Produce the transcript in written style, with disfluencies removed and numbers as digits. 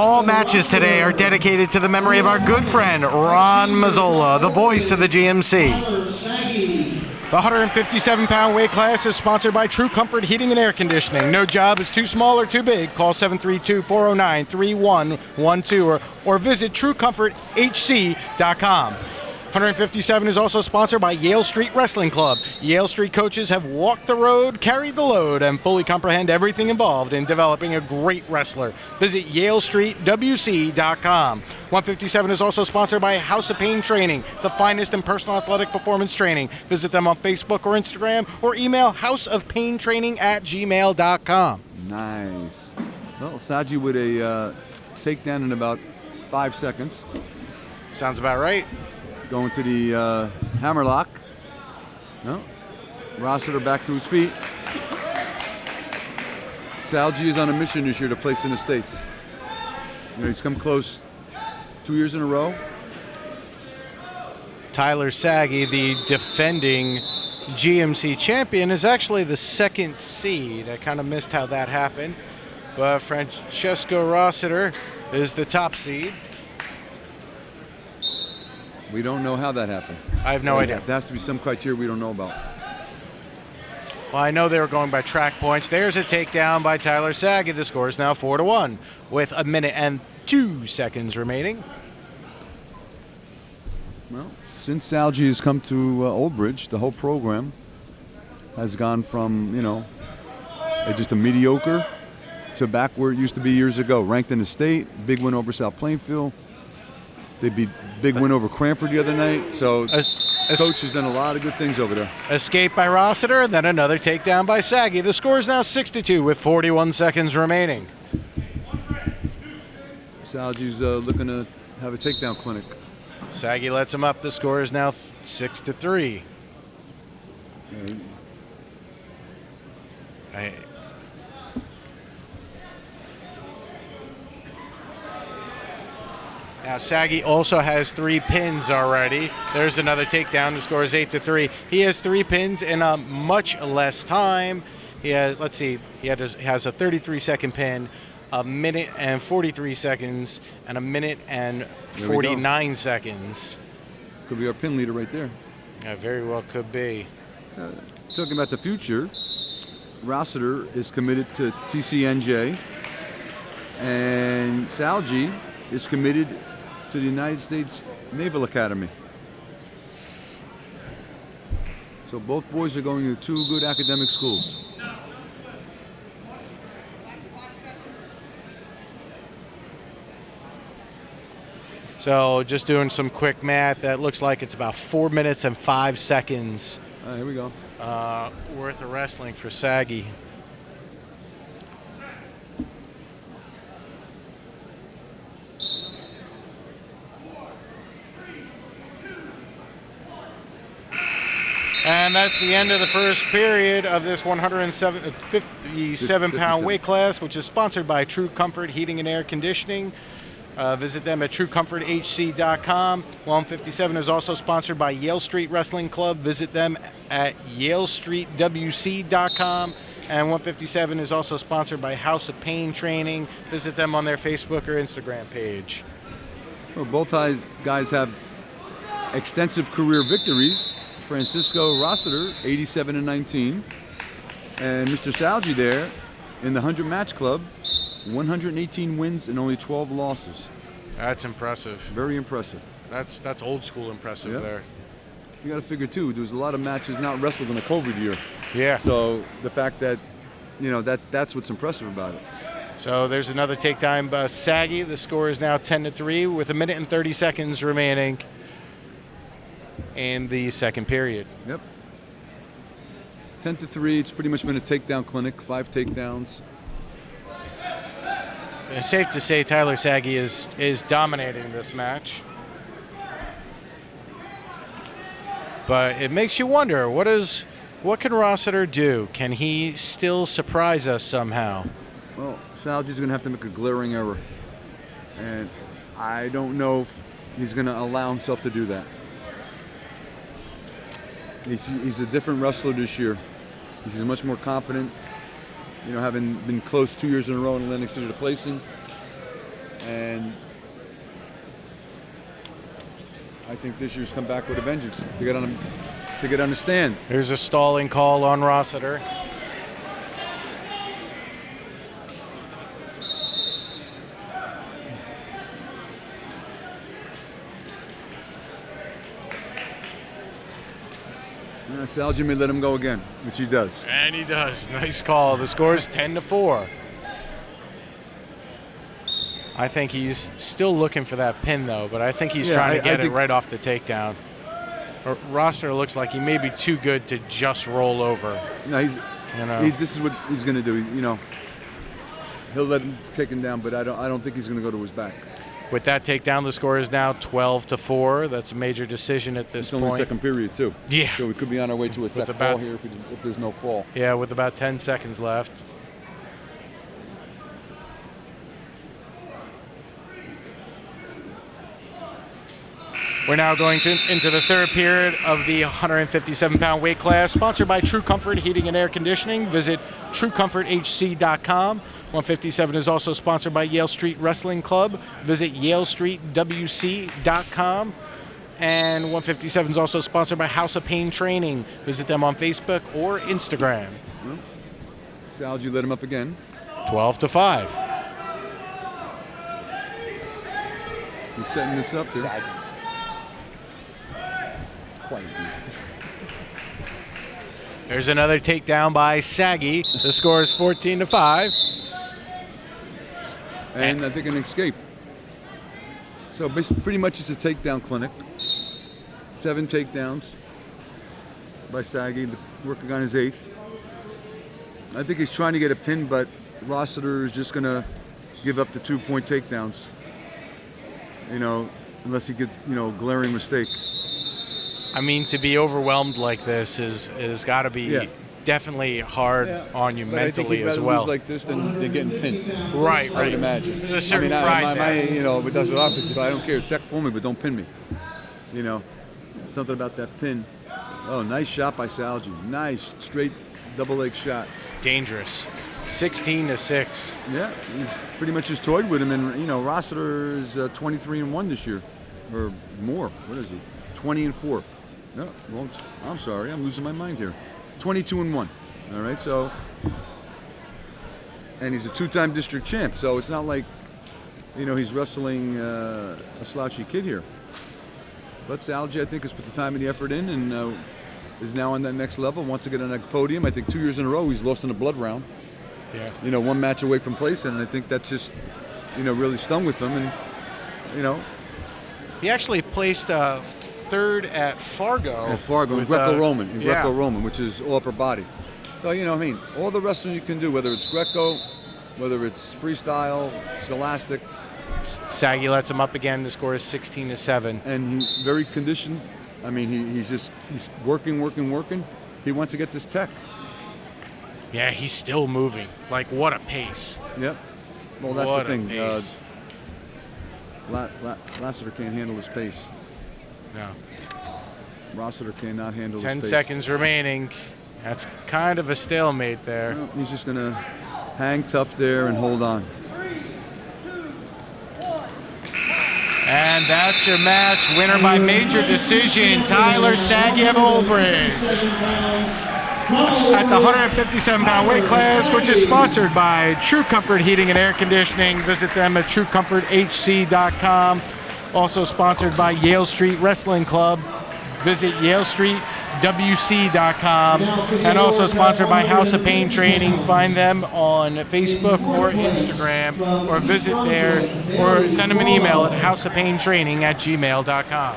All matches today are dedicated to the memory of our good friend, Ron Mazzola, the voice of the GMC. The 157-pound weight class is sponsored by True Comfort Heating and Air Conditioning. No job is too small or too big. Call 732-409-3112 or visit TrueComfortHC.com. 157 is also sponsored by Yale Street Wrestling Club. Yale Street coaches have walked the road, carried the load, and fully comprehend everything involved in developing a great wrestler. Visit YaleStreetWC.com. 157 is also sponsored by House of Pain Training, the finest in personal athletic performance training. Visit them on Facebook or Instagram or email houseofpaintraining@gmail.com. Nice. Well, Sagi with a takedown in about 5 seconds. Sounds about right. Going to the hammerlock. No. Rossiter back to his feet. Sagi is on a mission this year to place in the States. You know, he's come close 2 years in a row. Tyler Sagi, the defending GMC champion, is actually the second seed. I kind of missed how that happened. But Francesco Rossiter is the top seed. We don't know how that happened. I have no idea. There has to be some criteria we don't know about. Well, I know they were going by track points. There's a takedown by Tyler Sagi. The score is now 4-1 with 1 minute and 2 seconds remaining. Well, since Sagi has come to Old Bridge, the whole program has gone from, you know, just a mediocre to back where it used to be years ago. Ranked in the state, big win over South Plainfield. They beat big win over Cranford the other night. So coach has done a lot of good things over there. Escape by Rossiter, then another takedown by Sagi. The score is now 6-2 with 41 seconds remaining. Sagi's looking to have a takedown clinic. Sagi lets him up. The score is now 6-3. Now Sagi also has 3 pins already. There's another takedown. The score is 8-3. He has 3 pins in a much less time. He has, let's see, he has a 33-second pin, 1 minute and 43 seconds, and 1 minute and 49 seconds. Could be our pin leader right there. Yeah, very well could be. Talking about the future, Rossiter is committed to TCNJ, and Sagi is committed to the United States Naval Academy. So both boys are going to 2 good academic schools. So just doing some quick math, that looks like it's about 4 minutes and 5 seconds. Here we go. Worth of wrestling for Sagi. And that's the end of the first period of this 157-pound weight class, which is sponsored by True Comfort Heating and Air Conditioning. Visit them at TrueComfortHC.com. 157 is also sponsored by Yale Street Wrestling Club. Visit them at YaleStreetWC.com. And 157 is also sponsored by House of Pain Training. Visit them on their Facebook or Instagram page. Well, both guys have extensive career victories. Francesco Rossiter, 87-19, and Mr. Sagi there in the 100 match club, 118 wins and only 12 losses. That's impressive. Very impressive. That's old school impressive there. You got to figure too, there was a lot of matches not wrestled in the COVID year. Yeah. So the fact that, you know, that's what's impressive about it. So there's another takedown by Sagi. The score is now 10-3 with 1 minute and 30 seconds remaining in the second period. Yep. 10-3. It's pretty much been a takedown clinic. 5 takedowns. It's safe to say Tyler Sagi is dominating this match. But it makes you wonder, what can Rossiter do? Can he still surprise us somehow? Well, Sagi's going to have to make a glaring error. And I don't know if he's going to allow himself to do that. He's a different wrestler this year. He's much more confident, you know, having been close 2 years in a row in Atlantic City to placing. And I think this year's come back with a vengeance to get on the stand. There's a stalling call on Rossiter. Sagi may let him go again, which he does. And he does. Nice call. The score is 10-4. I think he's still looking for that pin, though, but I think he's trying to get it right off the takedown. Rossiter looks like he may be too good to just roll over. No, this is what he's going to do. He'll let him take him down, but I don't think he's going to go to his back. With that takedown, the score is now 12-4. That's a major decision at this point. It's only second period, too. Yeah. So we could be on our way to a tech fall here if there's no fall. Yeah, with about 10 seconds left. We're now going into the third period of the 157-pound weight class, sponsored by True Comfort Heating and Air Conditioning. Visit TrueComfortHC.com. 157 is also sponsored by Yale Street Wrestling Club. Visit YaleStreetWC.com. And 157 is also sponsored by House of Pain Training. Visit them on Facebook or Instagram. Sagi let him up again. 12-5. He's setting this up here. Sagi. There's another takedown by Sagi. The score is 14-5. And I think an escape. So pretty much it's a takedown clinic. 7 takedowns by Sagi, working on his 8th. I think he's trying to get a pin, but Rossiter is just going to give up the 2-point takedowns. Unless he gets, glaring mistake. I mean, to be overwhelmed like this is got to be definitely hard on you mentally as well. Lose like this than getting pinned. Right. I would imagine. There's a certain pride there. But that's what offense. I don't care. Tech for me, but don't pin me. Something about that pin. Oh, nice shot by Sagi. Nice straight double leg shot. Dangerous. 16-6. Yeah, he's pretty much just toyed with him, and Rossiter is 23-1 this year, or more. What is he? 20-4. No, well, I'm sorry, I'm losing my mind here. 22-1. All right, so, and he's a 2-time district champ, so it's not like, he's wrestling a slouchy kid here. But Sagi, I think, has put the time and the effort in, and is now on that next level. Wants to get on that podium. I think 2 years in a row he's lost in a blood round. Yeah. 1 match away from placing, and I think that's just, really stung with him, and, He actually placed third at Fargo. At Fargo, in Greco-Roman, Greco-Roman, which is all upper body. So, all the wrestling you can do, whether it's Greco, whether it's freestyle, scholastic. Sagi lets him up again. The score is 16-7. And he's very conditioned. I mean, he's working. He wants to get this tech. Yeah, he's still moving. Like, what a pace. Yep. Well, that's what the thing. Pace. Rossiter can't handle his pace. No. Rossiter cannot handle his pace. 10 seconds remaining. That's kind of a stalemate there. Well, he's just going to hang tough there and hold on. And that's your match. Winner by major decision, Tyler Sagi of Old Bridge. At the 157-pound weight class, which is sponsored by True Comfort Heating and Air Conditioning. Visit them at TrueComfortHC.com. Also sponsored by Yale Street Wrestling Club. Visit YaleStreetWC.com. And also sponsored by House of Pain Training. Find them on Facebook or Instagram, or visit there, or send them an email at houseofpaintraining@gmail.com.